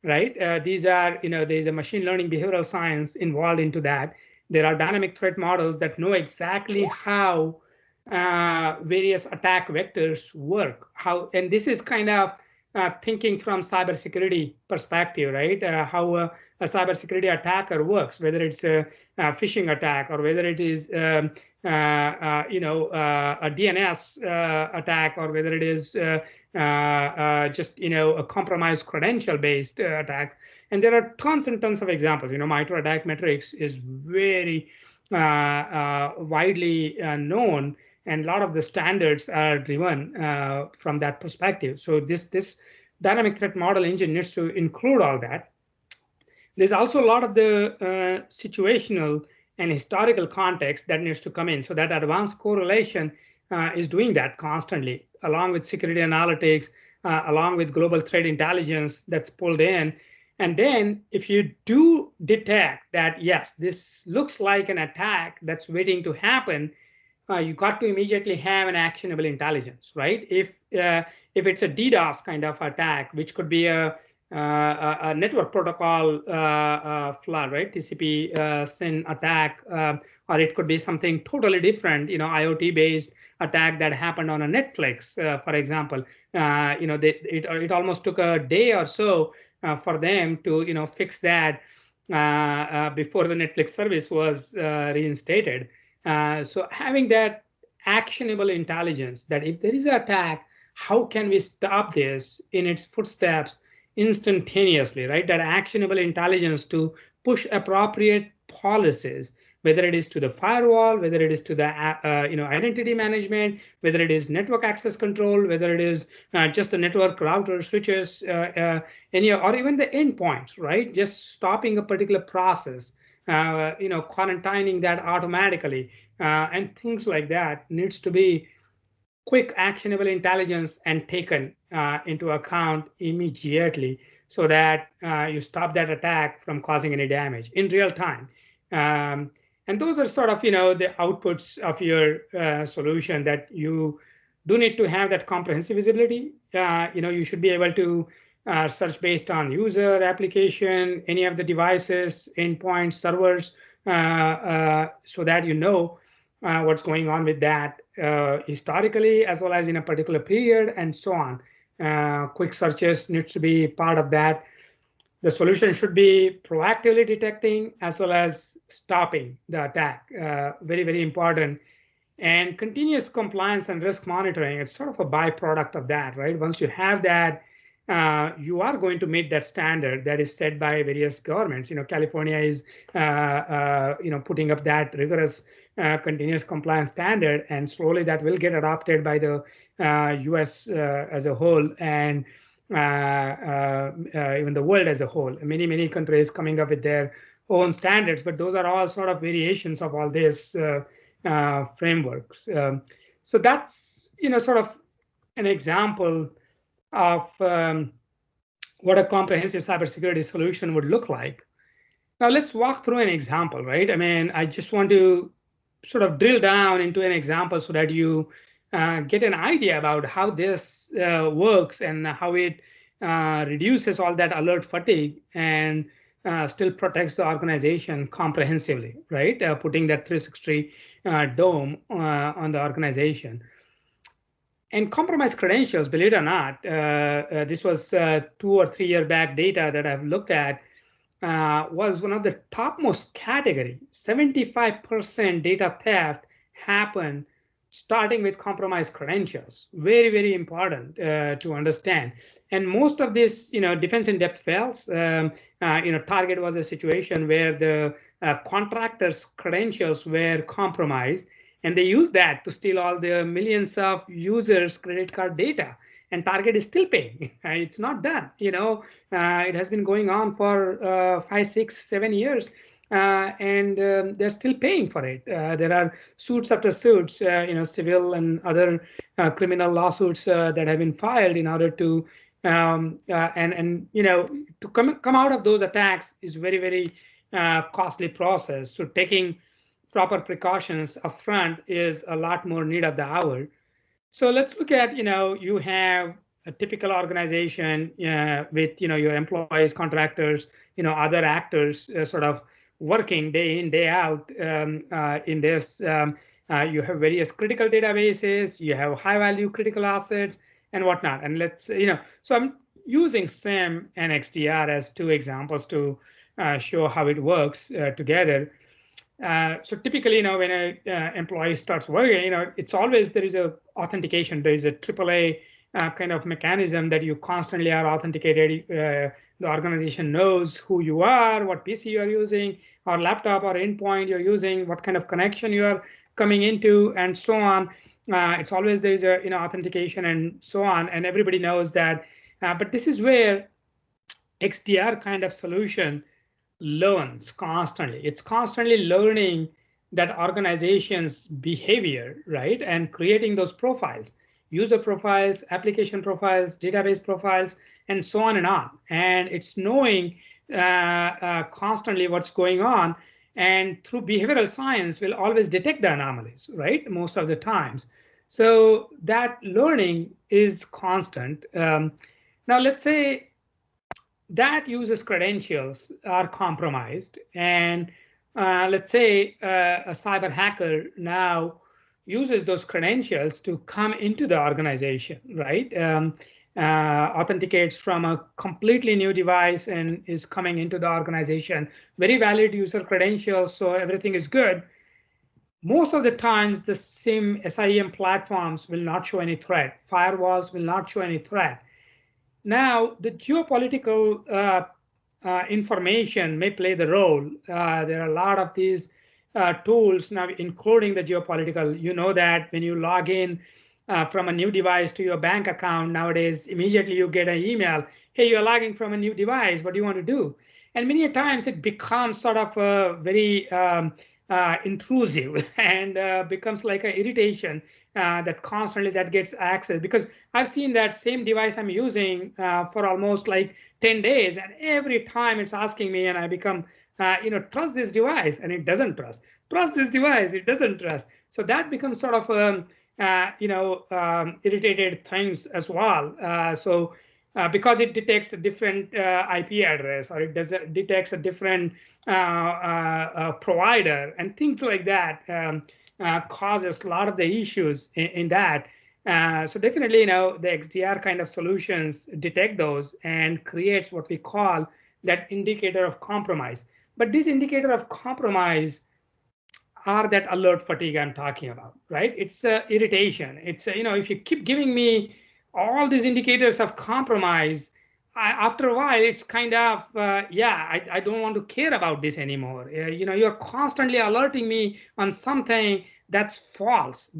Right? These are, there's a machine learning behavioral science involved into that. There are dynamic threat models that know exactly how various attack vectors work. And this is kind of thinking from cybersecurity perspective, right? How a cybersecurity attacker works, whether it's a phishing attack or whether it is a DNS attack, or whether it is just a compromised credential-based attack. And there are tons and tons of examples. MITRE ATT&CK metrics is very widely known, and a lot of the standards are driven from that perspective. So this dynamic threat model engine needs to include all that. There's also a lot of the situational and historical context that needs to come in. So that advanced correlation is doing that constantly, along with security analytics, along with global threat intelligence that's pulled in. And then if you do detect that, yes, this looks like an attack that's waiting to happen, you got to immediately have an actionable intelligence, right? If it's a DDoS kind of attack, which could be a network protocol flood, right? TCP SYN attack, or it could be something totally different, IoT-based attack that happened on a Netflix, for example. It almost took a day or so for them to fix that before the Netflix service was reinstated. So having that actionable intelligence, that if there is an attack, how can we stop this in its footsteps instantaneously, right? That actionable intelligence to push appropriate policies, whether it is to the firewall, whether it is to the identity management, whether it is network access control, whether it is just the network router switches, or even the endpoints, right? Just stopping a particular process, quarantining that automatically, and things like that needs to be quick actionable intelligence and taken into account immediately, so that you stop that attack from causing any damage in real time. And those are sort of the outputs of your solution, that you do need to have that comprehensive visibility. You should be able to search based on user, application, any of the devices, endpoints, servers, so that you know what's going on with that historically, as well as in a particular period, and so on. Quick searches needs to be part of that. The solution should be proactively detecting as well as stopping the attack. Very, very important. And continuous compliance and risk monitoring, it's sort of a byproduct of that, right? Once you have that, you are going to meet that standard that is set by various governments. California is, putting up that rigorous continuous compliance standard, and slowly that will get adopted by the US as a whole, and even the world as a whole. Many countries coming up with their own standards, but those are all sort of variations of all this frameworks. So that's sort of an example of what a comprehensive cybersecurity solution would look like. Now let's walk through an example, right? I mean, I just want to sort of drill down into an example so that you get an idea about how this works and how it reduces all that alert fatigue and still protects the organization comprehensively, right? Putting that 360 dome on the organization. And compromised credentials, believe it or not, this was 2 or 3 year back data that I've looked at, was one of the topmost category. 75% data theft happened starting with compromised credentials. Very, very important to understand. And most of this, defense in depth fails. Target was a situation where the contractors' credentials were compromised, and they used that to steal all the millions of users' credit card data. And Target is still paying. It's not done. It has been going on for 5, 6, 7 years. And they're still paying for it. There are suits after suits, civil and other criminal lawsuits that have been filed in order to, to come out of those attacks is very, very costly process. So taking proper precautions upfront is a lot more need of the hour. So let's look at, you have a typical organization with, your employees, contractors, other actors sort of working day in, day out in this. You have various critical databases, you have high value critical assets and whatnot. And let's, so I'm using SIEM and XDR as 2 examples to show how it works together. So typically, when an employee starts working, it's always there is a authentication. There is a AAA kind of mechanism that you constantly are authenticated. The organization knows who you are, what PC you are using, or laptop or endpoint you're using, what kind of connection you are coming into, and so on. It's always there is a authentication and so on, and everybody knows that. But this is where XDR kind of solution learns constantly. It's constantly learning that organization's behavior, right? And creating those profiles, user profiles, application profiles, database profiles, and so on and on. And it's knowing constantly what's going on. And through behavioral science, will always detect the anomalies, right? Most of the times. So that learning is constant. Now, let's say that user's credentials are compromised, and let's say a cyber hacker now uses those credentials to come into the organization, right? Authenticates from a completely new device and is coming into the organization. Very valid user credentials, so everything is good. Most of the times, the SIEM platforms will not show any threat. Firewalls will not show any threat. Now, the geopolitical information may play the role. There are a lot of these tools now, including the geopolitical. You know that when you log in from a new device to your bank account nowadays, immediately you get an email, hey, you're logging from a new device, what do you want to do? And many times it becomes sort of a very intrusive and becomes like an irritation that constantly that gets access, because I've seen that same device I'm using for almost like 10 days, and every time it's asking me, and I become, trust this device, and it doesn't trust. Trust this device, it doesn't trust. So that becomes sort of, irritated things as well. So because it detects a different IP address, or it detects a different provider, and things like that causes a lot of the issues in that. So definitely, the XDR kind of solutions detect those and creates what we call that indicator of compromise. But this indicator of compromise are that alert fatigue I'm talking about, right? It's irritation. It's, if you keep giving me all these indicators of compromise, after a while, it's kind of, I don't want to care about this anymore. You're constantly alerting me on something that's false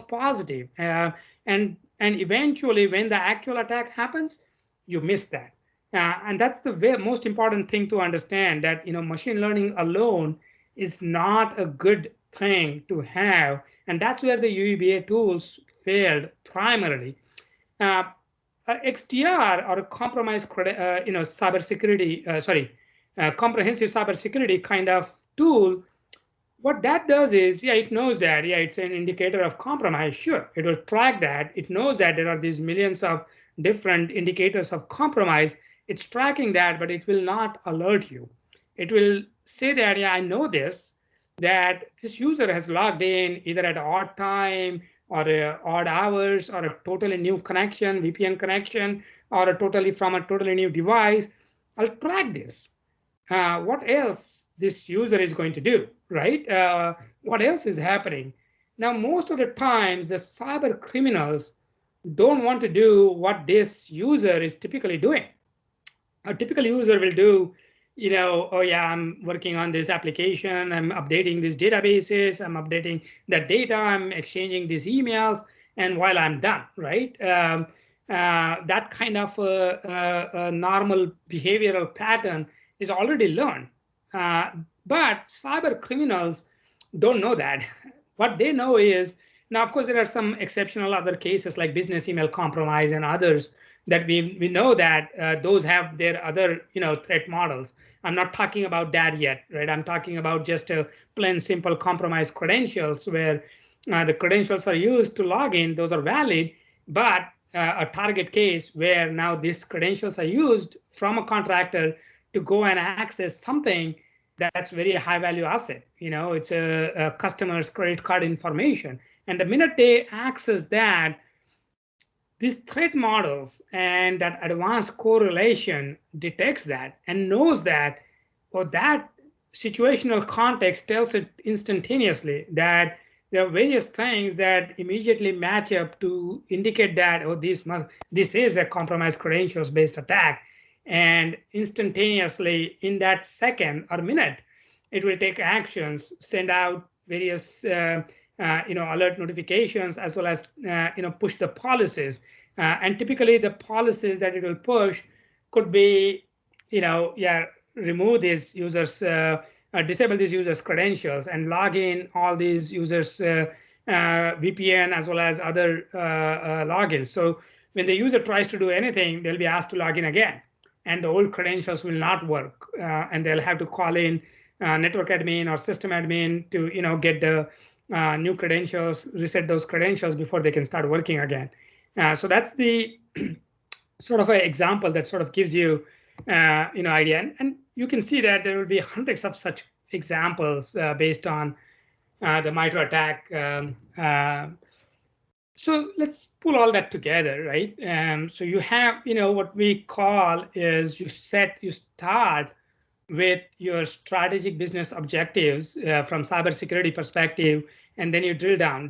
positive. And eventually, when the actual attack happens, you miss that. And that's the most important thing to understand, that machine learning alone is not a good thing to have, and that's where the UEBA tools failed primarily. XDR, or compromised, cybersecurity, comprehensive cybersecurity kind of tool. What that does is, it knows that, it's an indicator of compromise. Sure, it will track that. It knows that there are these millions of different indicators of compromise. It's tracking that, but it will not alert you. It will say that, I know this, that this user has logged in either at odd time, or odd hours, or a totally new connection, VPN connection, or from a totally new device. I'll track this. What else this user is going to do, right? What else is happening? Now, most of the times, the cyber criminals don't want to do what this user is typically doing. A typical user will do, oh yeah, I'm working on this application, I'm updating these databases, I'm updating that data, I'm exchanging these emails, and while I'm done, right? That kind of a normal behavioral pattern is already learned. But cyber criminals don't know that. What they know is, now, of course, there are some exceptional other cases like business email compromise and others that we know that those have their other threat models. I'm not talking about that yet, right? I'm talking about just a plain simple compromised credentials, where the credentials are used to log in. Those are valid, but a target case where now these credentials are used from a contractor to go and access something that's very high value asset. It's a customer's credit card information. And the minute they access that, these threat models and that advanced correlation detects that and knows that, or that situational context tells it instantaneously that there are various things that immediately match up to indicate that, this is a compromised credentials based attack. And instantaneously, in that second or minute, it will take actions, send out various alert notifications, as well as push the policies. And typically, the policies that it will push could be, remove these users, disable these users' credentials, and log in all these users' VPN as well as other logins. So when the user tries to do anything, they'll be asked to log in again, and the old credentials will not work, and they'll have to call in network admin or system admin to get the new credentials, reset those credentials before they can start working again. So that's the sort of an example that sort of gives you idea, and you can see that there will be hundreds of such examples based on the MITRE attack. So let's pull all that together, right? So you have what we call is you start with your strategic business objectives from cybersecurity perspective, and then you drill down.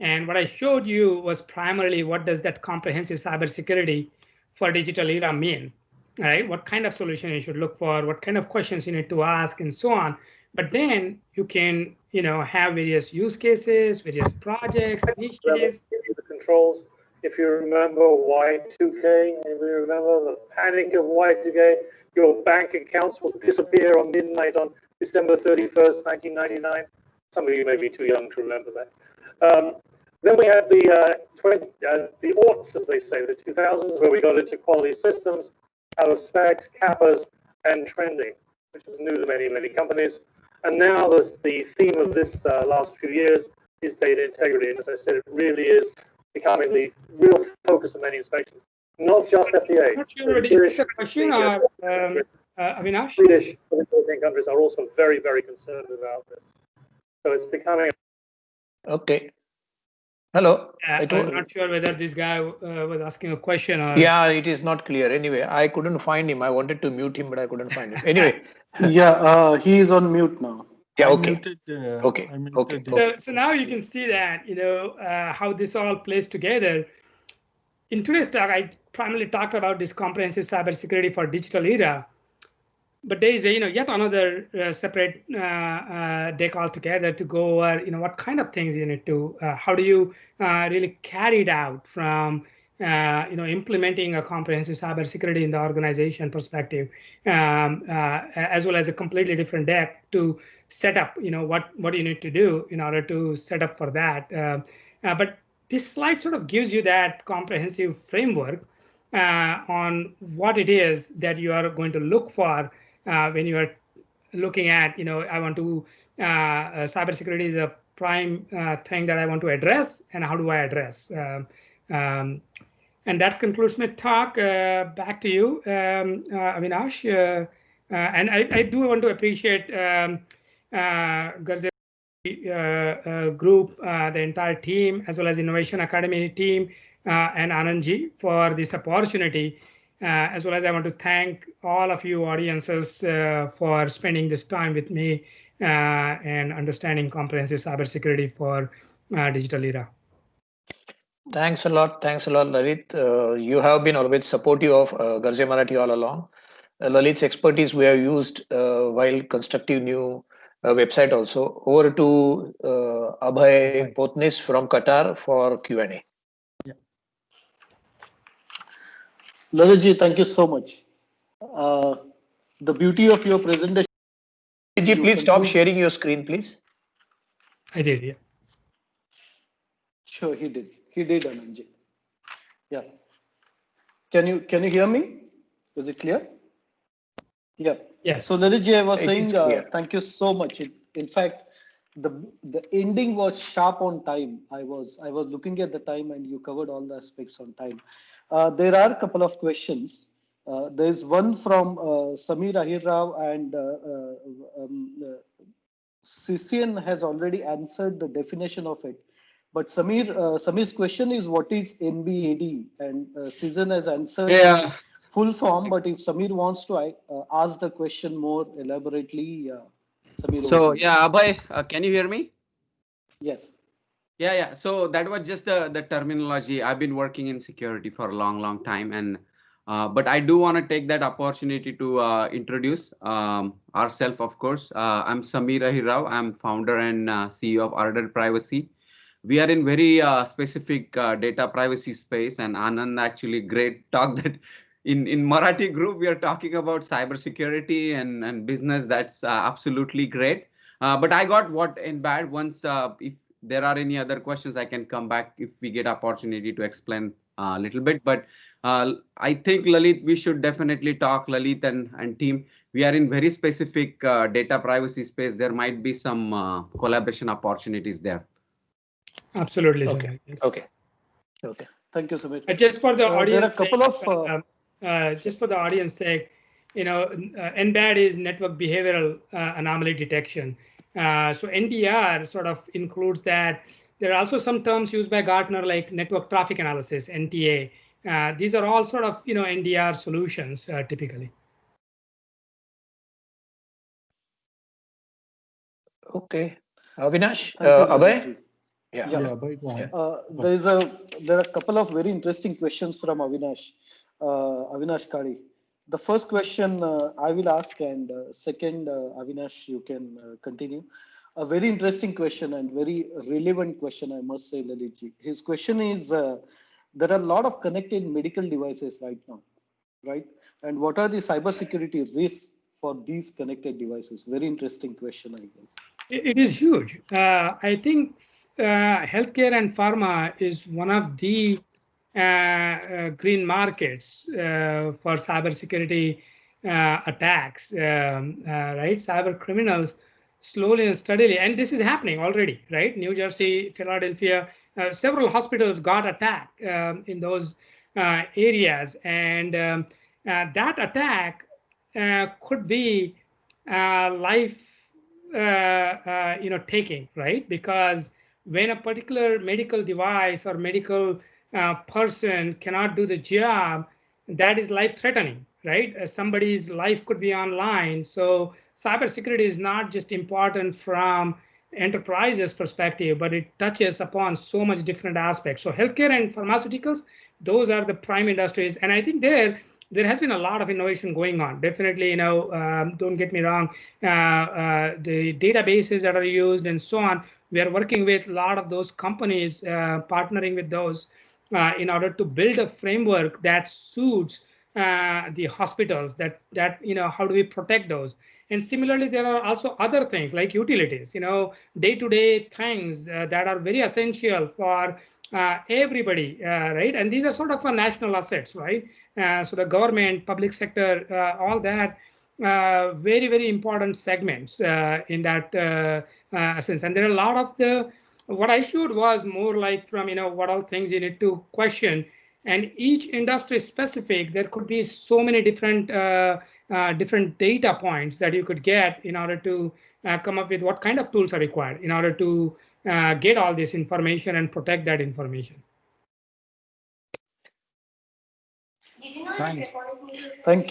And what I showed you was primarily, what does that comprehensive cybersecurity for digital era mean, right? What kind of solution you should look for, what kind of questions you need to ask, and so on. But then you can, have various use cases, various projects, initiatives. The controls. If you remember Y2K, if you remember the panic of Y2K, your bank accounts will disappear on midnight on December 31st, 1999. Some of you may be too young to remember that. Then we had the aughts, as they say, the 2000s, where we got into quality systems, out of specs, kappas, and trending, which was new to many, many companies. And now the theme of this last few years is data integrity. And as I said, it really is becoming the real focus of many inspections. Not just FDA. Not sure whether is this a question or Avinash? British European countries are also very, very concerned about this. So it's becoming. Okay. Hello. I'm not sure whether this guy was asking a question or. Yeah, it is not clear. Anyway, I couldn't find him. I wanted to mute him, but I couldn't find him. Anyway. Yeah, he is on mute now. Yeah. I Okay. muted, Okay. I muted Okay. him. So now you can see that, how this all plays together. In today's talk, I primarily talked about this comprehensive cybersecurity for digital era. But there is yet another separate deck altogether to go over what kind of things you need to how do you really carry it out from implementing a comprehensive cybersecurity in the organization perspective, as well as a completely different deck to set up what you need to do in order to set up for that. But this slide sort of gives you that comprehensive framework on what it is that you are going to look for when you are looking at, I want to, cybersecurity is a prime thing that I want to address, and how do I address? And that concludes my talk. Back to you, Avinash. And I do want to appreciate Garze group, the entire team, as well as Innovation Academy team, and Anandji for this opportunity. As well as I want to thank all of you audiences for spending this time with me and understanding comprehensive cybersecurity for digital era. Thanks a lot. Thanks a lot, Lalit. You have been always supportive of Garze Marathi all along. Lalit's expertise we have used while constructing new website also. Over to Abhay Potnis from Qatar for Q&A. Lalitji, thank you so much. The beauty of your presentation. Lalitji, please stop sharing your screen, please. I did, yeah. Sure, he did. He did, Anandji. Yeah. Can you hear me? Is it clear? Yeah. Yes. So Lalitji, I was It saying is clear. thank you so much. In fact, the ending was sharp on time. I was looking at the time, and you covered all the aspects on time. There are a couple of questions. There's one from Samir Ahir Rao, and Sisian has already answered the definition of it. But Samir's question is, what is NBAD? And Sisian has answered full form. But if Samir wants to ask the question more elaborately, Samir. So yeah, Abhay, can you hear me? Yes. Yeah. So that was just the terminology. I've been working in security for a long time, and but I do want to take that opportunity to introduce ourselves. Of course, I'm Samir Ahir Rao. I'm founder and CEO of Ardent Privacy. We are in very specific data privacy space, and Anand actually great talk that in Marathi group we are talking about cybersecurity and business. That's absolutely great. But I got what in bad. Once if there are any other questions, I can come back if we get opportunity to explain a little bit. But I think Lalit, we should definitely talk, Lalit and team. We are in very specific data privacy space. There might be some collaboration opportunities there. Absolutely. Okay. Yes. Okay. Thank you, Samir. Just for the audience, there are a couple of just for the audience sake, NBAD is network behavioral anomaly detection. So NDR sort of includes that. There are also some terms used by Gartner like network traffic analysis, NTA. These are all sort of NDR solutions typically. Okay. Avinash, Abhay? Yeah. Abhay, go ahead. There are a couple of very interesting questions from Avinash Kari. The first question I will ask, and second, Avinash, you can continue. A very interesting question and very relevant question, I must say, Lalitji. His question is, there are a lot of connected medical devices right now, right? And what are the cybersecurity risks for these connected devices? Very interesting question, I guess. It is huge. I think healthcare and pharma is one of the green markets for cybersecurity attacks, right? Cyber criminals slowly and steadily, and this is happening already, right? New Jersey, Philadelphia, several hospitals got attacked in those areas, and that attack could be life taking, right? Because when a particular medical device or medical person cannot do the job, that is life threatening, right? Somebody's life could be online. So cybersecurity is not just important from enterprises perspective, but it touches upon so much different aspects. So healthcare and pharmaceuticals, those are the prime industries. And I think there has been a lot of innovation going on. Definitely, don't get me wrong, the databases that are used and so on, we are working with a lot of those companies, partnering with those in order to build a framework that suits the hospitals, that how do we protect those. And similarly, there are also other things like utilities, day-to-day things that are very essential for everybody, right? And these are sort of national assets, right? So the government, public sector, all that, very, very important segments in that sense. And there are a lot of what I showed was more like from, what all things you need to question. And each industry specific, there could be so many different different data points that you could get in order to come up with what kind of tools are required in order to get all this information and protect that information. Thanks. Thank you.